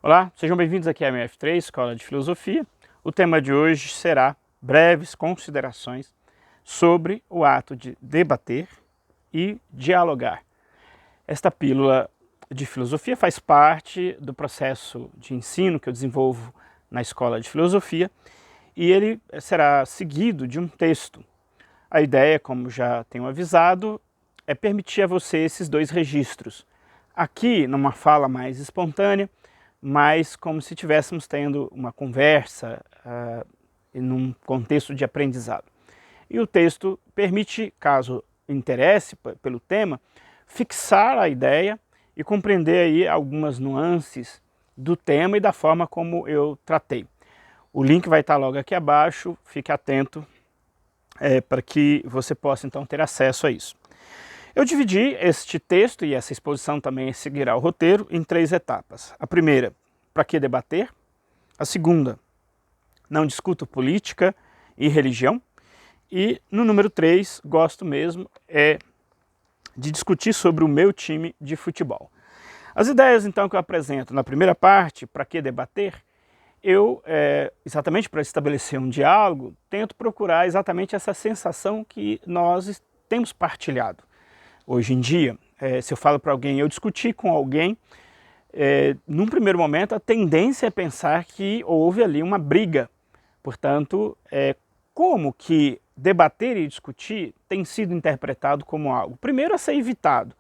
Olá, sejam bem-vindos aqui à MF3, Escola de Filosofia. O tema de hoje será breves considerações sobre o ato de debater e dialogar. Esta pílula de filosofia faz parte do processo de ensino que eu desenvolvo na Escola de Filosofia e ele será seguido de um texto. A ideia, como já tenho avisado, é permitir a você esses dois registros. Aqui, numa fala mais espontânea, mas como se estivéssemos tendo uma conversa num contexto de aprendizado. E o texto permite, caso interesse pelo tema, fixar a ideia e compreender aí algumas nuances do tema e da forma como eu tratei. O link vai estar logo aqui abaixo, fique atento para que você possa então ter acesso a isso. Eu dividi este texto, e essa exposição também seguirá o roteiro, em 3 etapas. A primeira, para que debater? A segunda, não discuto política e religião. E no número 3, gosto mesmo de discutir sobre o meu time de futebol. As ideias então que eu apresento na primeira parte, para que debater, eu, exatamente para estabelecer um diálogo, tento procurar exatamente essa sensação que nós temos partilhado. Hoje em dia, se eu falo para alguém, eu discuti com alguém, num primeiro momento a tendência é pensar que houve ali uma briga. Portanto, como que debater e discutir tem sido interpretado como algo, primeiro, a ser evitado.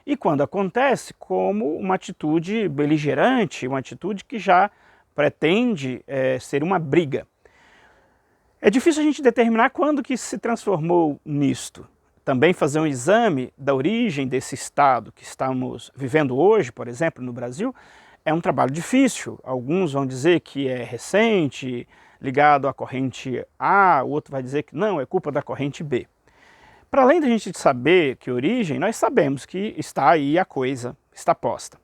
E quando acontece, como uma atitude beligerante, uma atitude que já pretende ser uma briga. É difícil a gente determinar quando que se transformou nisto. Também fazer um exame da origem desse estado que estamos vivendo hoje, por exemplo, no Brasil, é um trabalho difícil. Alguns vão dizer que é recente, ligado à corrente A, o outro vai dizer que não, é culpa da corrente B. Para além da gente saber que origem, nós sabemos que está aí a coisa, está posta.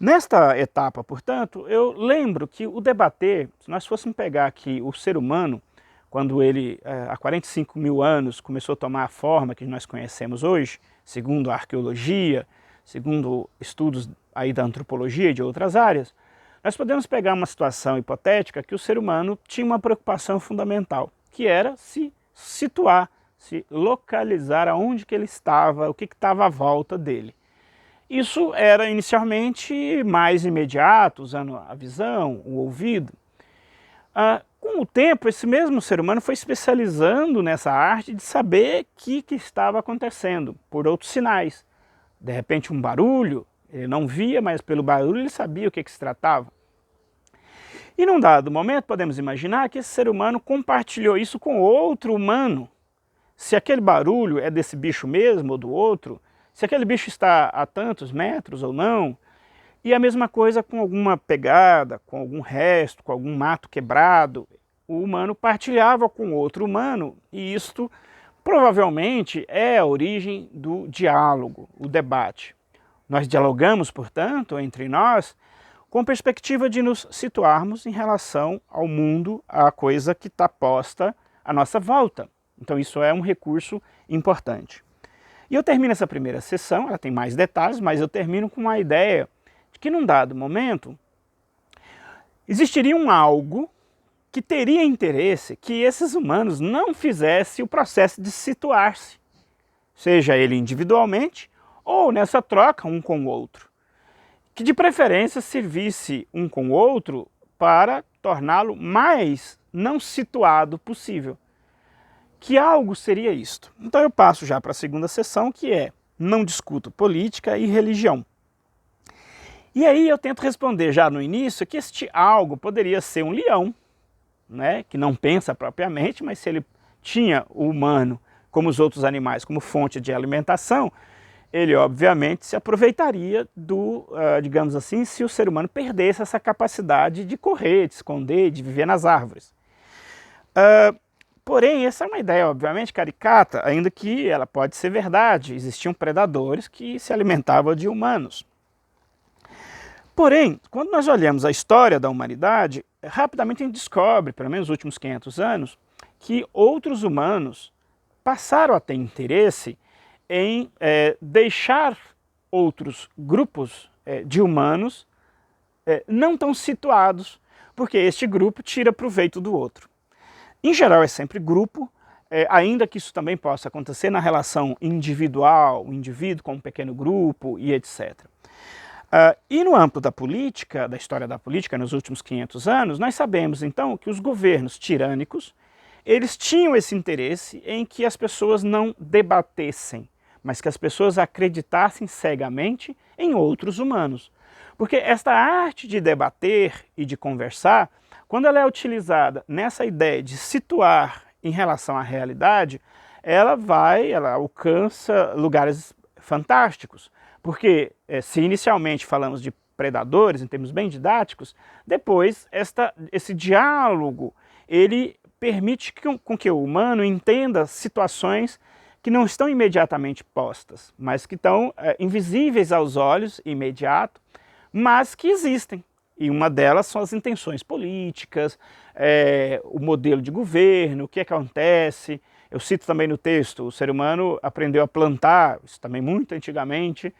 Nesta etapa, portanto, eu lembro que o debater, se nós fôssemos pegar aqui o ser humano, quando ele, há 45 mil anos, começou a tomar a forma que nós conhecemos hoje, segundo a arqueologia, segundo estudos aí da antropologia e de outras áreas, nós podemos pegar uma situação hipotética que o ser humano tinha uma preocupação fundamental, que era se situar, se localizar aonde que ele estava, o que estava à volta dele. Isso era inicialmente mais imediato, usando a visão, o ouvido. Com o tempo, esse mesmo ser humano foi especializando nessa arte de saber o que estava acontecendo, por outros sinais. De repente um barulho, ele não via, mas pelo barulho ele sabia o que se tratava. E num dado momento podemos imaginar que esse ser humano compartilhou isso com outro humano. Se aquele barulho é desse bicho mesmo ou do outro, se aquele bicho está a tantos metros ou não. E a mesma coisa com alguma pegada, com algum resto, com algum mato quebrado. O humano partilhava com outro humano e isto provavelmente é a origem do diálogo, o debate. Nós dialogamos, portanto, entre nós, com perspectiva de nos situarmos em relação ao mundo, à coisa que está posta à nossa volta. Então isso é um recurso importante. E eu termino essa primeira sessão, ela tem mais detalhes, mas eu termino com uma ideia de que num dado momento existiria um algo que teria interesse que esses humanos não fizessem o processo de situar-se, seja ele individualmente ou nessa troca um com o outro, que de preferência servisse um com o outro para torná-lo mais não situado possível. Que algo seria isto? Então eu passo já para a segunda sessão, que é não discuto política e religião. E aí eu tento responder já no início que este algo poderia ser um leão, né, que não pensa propriamente, mas se ele tinha o humano, como os outros animais, como fonte de alimentação, ele obviamente se aproveitaria do, digamos assim, se o ser humano perdesse essa capacidade de correr, de esconder, de viver nas árvores. Porém, essa é uma ideia obviamente caricata, ainda que ela pode ser verdade. Existiam predadores que se alimentavam de humanos. Porém, quando nós olhamos a história da humanidade, rapidamente a gente descobre, pelo menos nos últimos 500 anos, que outros humanos passaram a ter interesse em deixar outros grupos de humanos não tão situados, porque este grupo tira proveito do outro. Em geral é sempre grupo, ainda que isso também possa acontecer na relação individual, o indivíduo com um pequeno grupo e etc. E no âmbito da política, da história da política nos últimos 500 anos, nós sabemos então que os governos tirânicos, eles tinham esse interesse em que as pessoas não debatessem, mas que as pessoas acreditassem cegamente em outros humanos. Porque esta arte de debater e de conversar, quando ela é utilizada nessa ideia de situar em relação à realidade, ela alcança lugares fantásticos. Porque se inicialmente falamos de predadores, em termos bem didáticos, depois esse diálogo, ele permite com que o humano entenda situações que não estão imediatamente postas, mas que estão invisíveis aos olhos, imediato, mas que existem. E uma delas são as intenções políticas, o modelo de governo, o que acontece. Eu cito também no texto, o ser humano aprendeu a plantar, isso também muito antigamente,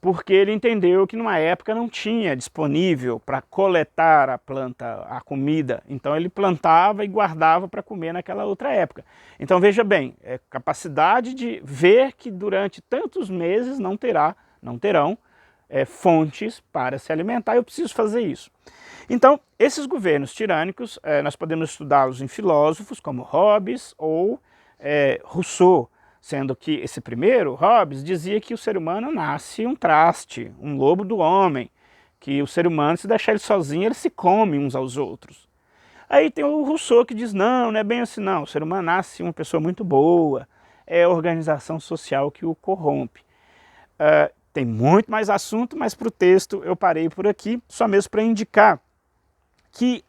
porque ele entendeu que numa época não tinha disponível para coletar a planta, a comida. Então ele plantava e guardava para comer naquela outra época. Então veja bem, capacidade de ver que durante tantos meses não terão fontes para se alimentar, eu preciso fazer isso. Então, esses governos tirânicos, nós podemos estudá-los em filósofos como Hobbes ou Rousseau, sendo que esse primeiro, Hobbes, dizia que o ser humano nasce um traste, um lobo do homem, que o ser humano, se deixar ele sozinho, ele se come uns aos outros. Aí tem o Rousseau que diz, não é bem assim não, o ser humano nasce uma pessoa muito boa, é a organização social que o corrompe. Tem muito mais assunto, mas para o texto eu parei por aqui, só mesmo para indicar que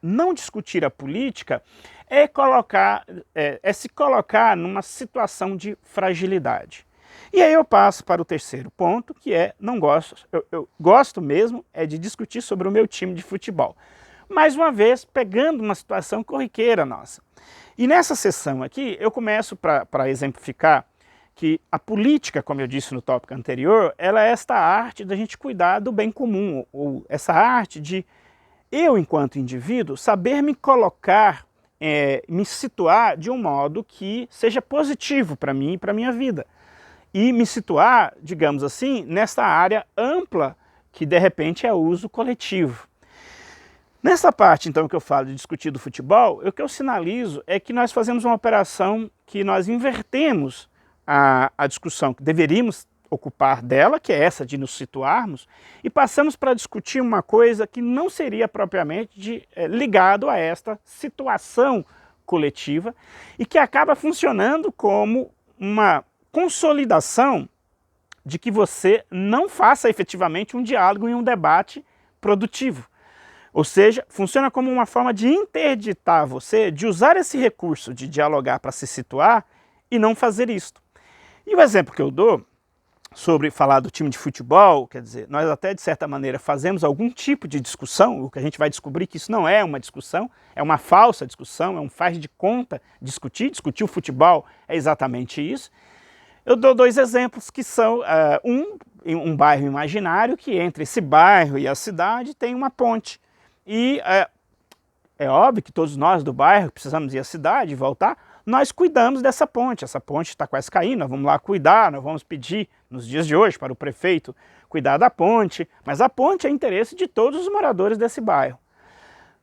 não discutir a política é se colocar numa situação de fragilidade. E aí eu passo para o terceiro ponto, que eu gosto mesmo de discutir sobre o meu time de futebol. Mais uma vez, pegando uma situação corriqueira nossa. E nessa sessão aqui, eu começo para exemplificar que a política, como eu disse no tópico anterior, ela é esta arte da gente cuidar do bem comum, ou essa arte de eu, enquanto indivíduo, saber me colocar, me situar de um modo que seja positivo para mim e para a minha vida. E me situar, digamos assim, nessa área ampla que de repente é uso coletivo. Nessa parte, então, que eu falo de discutir do futebol, o que eu sinalizo é que nós fazemos uma operação que nós invertemos a discussão que deveríamos ocupar dela, que é essa de nos situarmos, e passamos para discutir uma coisa que não seria propriamente ligado a esta situação coletiva e que acaba funcionando como uma consolidação de que você não faça efetivamente um diálogo e um debate produtivo. Ou seja, funciona como uma forma de interditar você de usar esse recurso de dialogar para se situar e não fazer isto. E o exemplo que eu dou sobre falar do time de futebol, quer dizer, nós até de certa maneira fazemos algum tipo de discussão, o que a gente vai descobrir que isso não é uma discussão, é uma falsa discussão, é um faz de conta discutir o futebol é exatamente isso. Eu dou dois exemplos que são um bairro imaginário que entre esse bairro e a cidade tem uma ponte. E é óbvio que todos nós do bairro precisamos ir à cidade e voltar, nós cuidamos dessa ponte. Essa ponte está quase caindo, nós vamos lá cuidar, nós vamos pedir nos dias de hoje para o prefeito cuidar da ponte, mas a ponte é interesse de todos os moradores desse bairro.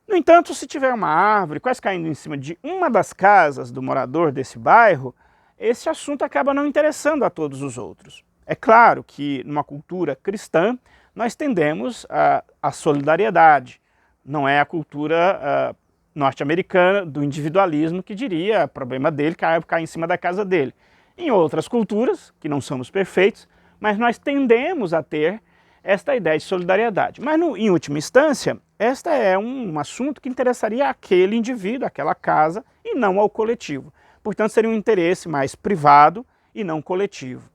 No entanto, se tiver uma árvore quase caindo em cima de uma das casas do morador desse bairro, esse assunto acaba não interessando a todos os outros. É claro que numa cultura cristã nós tendemos à solidariedade. Não é a cultura norte-americana do individualismo que diria o problema dele cai em cima da casa dele. Em outras culturas, que não somos perfeitos, mas nós tendemos a ter esta ideia de solidariedade. Mas em última instância, este é um assunto que interessaria àquele indivíduo, àquela casa, e não ao coletivo. Portanto, seria um interesse mais privado e não coletivo.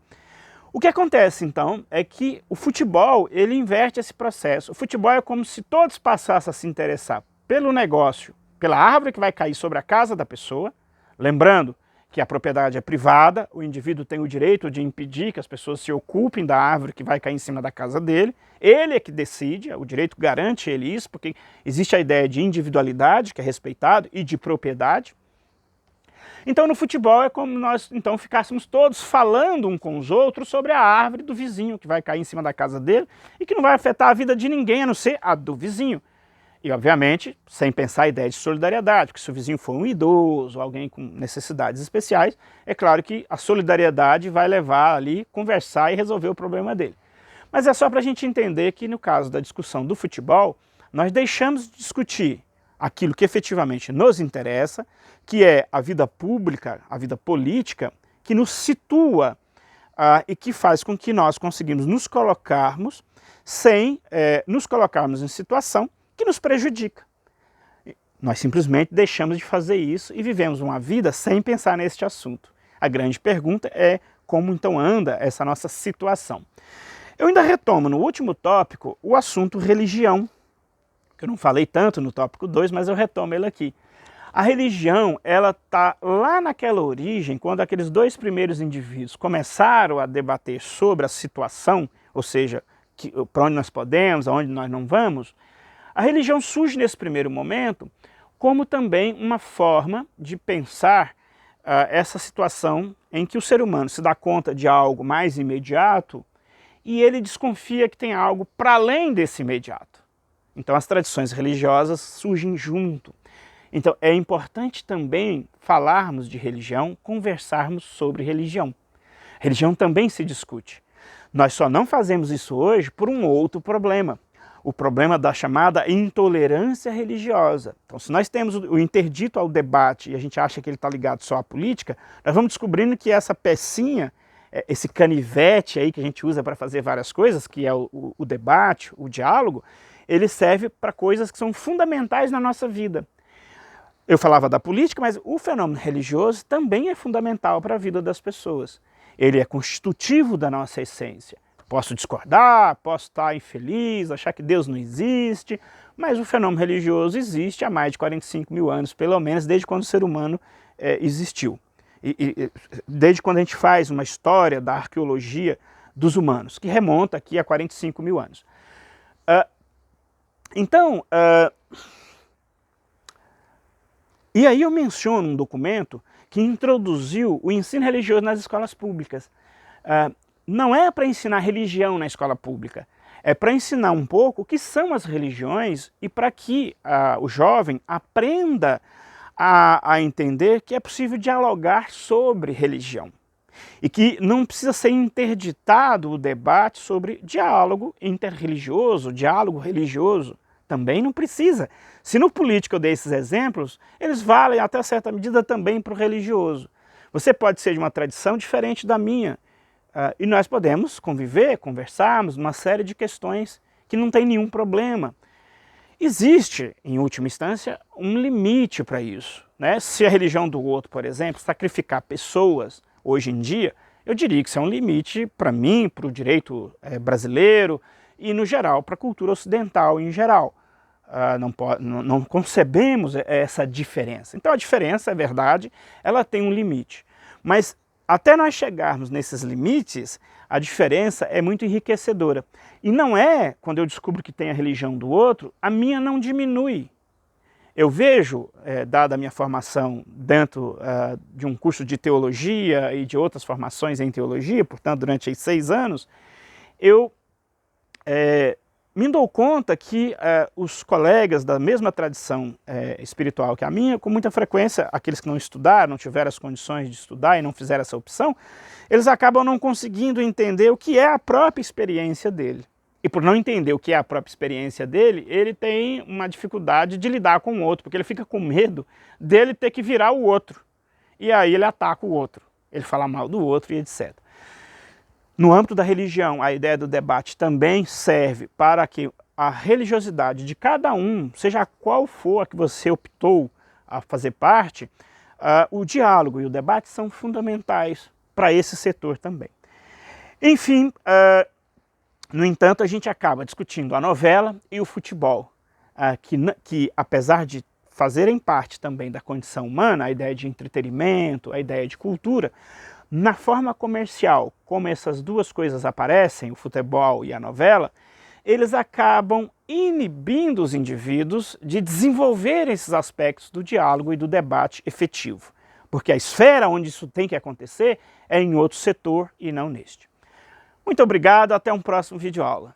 O que acontece, então, é que o futebol, ele inverte esse processo. O futebol é como se todos passassem a se interessar pelo negócio, pela árvore que vai cair sobre a casa da pessoa, lembrando que a propriedade é privada, o indivíduo tem o direito de impedir que as pessoas se ocupem da árvore que vai cair em cima da casa dele. Ele é que decide, o direito garante ele isso, porque existe a ideia de individualidade, que é respeitado, e de propriedade. Então no futebol é como nós então ficássemos todos falando um com os outros sobre a árvore do vizinho que vai cair em cima da casa dele e que não vai afetar a vida de ninguém a não ser a do vizinho. E obviamente sem pensar a ideia de solidariedade, porque se o vizinho for um idoso, alguém com necessidades especiais, é claro que a solidariedade vai levar ali, conversar e resolver o problema dele. Mas é só para a gente entender que no caso da discussão do futebol, nós deixamos de discutir aquilo que efetivamente nos interessa, que é a vida pública, a vida política, que nos situa e que faz com que nós conseguimos nos colocarmos sem nos colocarmos em situação que nos prejudica. Nós simplesmente deixamos de fazer isso e vivemos uma vida sem pensar neste assunto. A grande pergunta é como então anda essa nossa situação. Eu ainda retomo no último tópico o assunto religião, que eu não falei tanto no tópico 2, mas eu retomo ele aqui. A religião, ela está lá naquela origem, quando aqueles dois primeiros indivíduos começaram a debater sobre a situação, ou seja, para onde nós podemos, aonde nós não vamos. A religião surge nesse primeiro momento como também uma forma de pensar essa situação em que o ser humano se dá conta de algo mais imediato e ele desconfia que tem algo para além desse imediato. Então as tradições religiosas surgem junto. Então é importante também falarmos de religião, conversarmos sobre religião. Religião também se discute. Nós só não fazemos isso hoje por um outro problema. O problema da chamada intolerância religiosa. Então se nós temos o interdito ao debate e a gente acha que ele está ligado só à política, nós vamos descobrindo que essa pecinha, esse canivete aí que a gente usa para fazer várias coisas, que é o debate, o diálogo, ele serve para coisas que são fundamentais na nossa vida. Eu falava da política, mas o fenômeno religioso também é fundamental para a vida das pessoas. Ele é constitutivo da nossa essência. Posso discordar, posso estar infeliz, achar que Deus não existe, mas o fenômeno religioso existe há mais de 45 mil anos, pelo menos desde quando o ser humano existiu. Desde quando a gente faz uma história da arqueologia dos humanos, que remonta aqui a 45 mil anos. E aí eu menciono um documento que introduziu o ensino religioso nas escolas públicas. Não é para ensinar religião na escola pública, é para ensinar um pouco o que são as religiões e para que o jovem aprenda a entender que é possível dialogar sobre religião. E que não precisa ser interditado o debate sobre diálogo interreligioso, diálogo religioso. Também não precisa. Se no político eu dei esses exemplos, eles valem até certa medida também para o religioso. Você pode ser de uma tradição diferente da minha, e nós podemos conviver, conversarmos, uma série de questões que não tem nenhum problema. Existe, em última instância, um limite para isso, né? Se a religião do outro, por exemplo, sacrificar pessoas hoje em dia, eu diria que isso é um limite para mim, para o direito brasileiro e, no geral, para a cultura ocidental em geral. Não concebemos essa diferença. Então a diferença, é verdade, ela tem um limite. Mas até nós chegarmos nesses limites, a diferença é muito enriquecedora. E não é, quando eu descubro que tem a religião do outro, a minha não diminui. Eu vejo, dada a minha formação dentro de um curso de teologia e de outras formações em teologia, portanto, durante 6 anos, eu me dou conta que os colegas da mesma tradição espiritual que a minha, com muita frequência, aqueles que não estudaram, não tiveram as condições de estudar e não fizeram essa opção, eles acabam não conseguindo entender o que é a própria experiência dele. E por não entender o que é a própria experiência dele, ele tem uma dificuldade de lidar com o outro, porque ele fica com medo dele ter que virar o outro. E aí ele ataca o outro, ele fala mal do outro e etc. No âmbito da religião, a ideia do debate também serve para que a religiosidade de cada um, seja qual for a que você optou a fazer parte, o diálogo e o debate são fundamentais para esse setor também. Enfim, no entanto, a gente acaba discutindo a novela e o futebol, que apesar de fazerem parte também da condição humana, a ideia de entretenimento, a ideia de cultura, na forma comercial, como essas duas coisas aparecem, o futebol e a novela, eles acabam inibindo os indivíduos de desenvolver esses aspectos do diálogo e do debate efetivo. Porque a esfera onde isso tem que acontecer é em outro setor e não neste. Muito obrigado, até um próximo videoaula.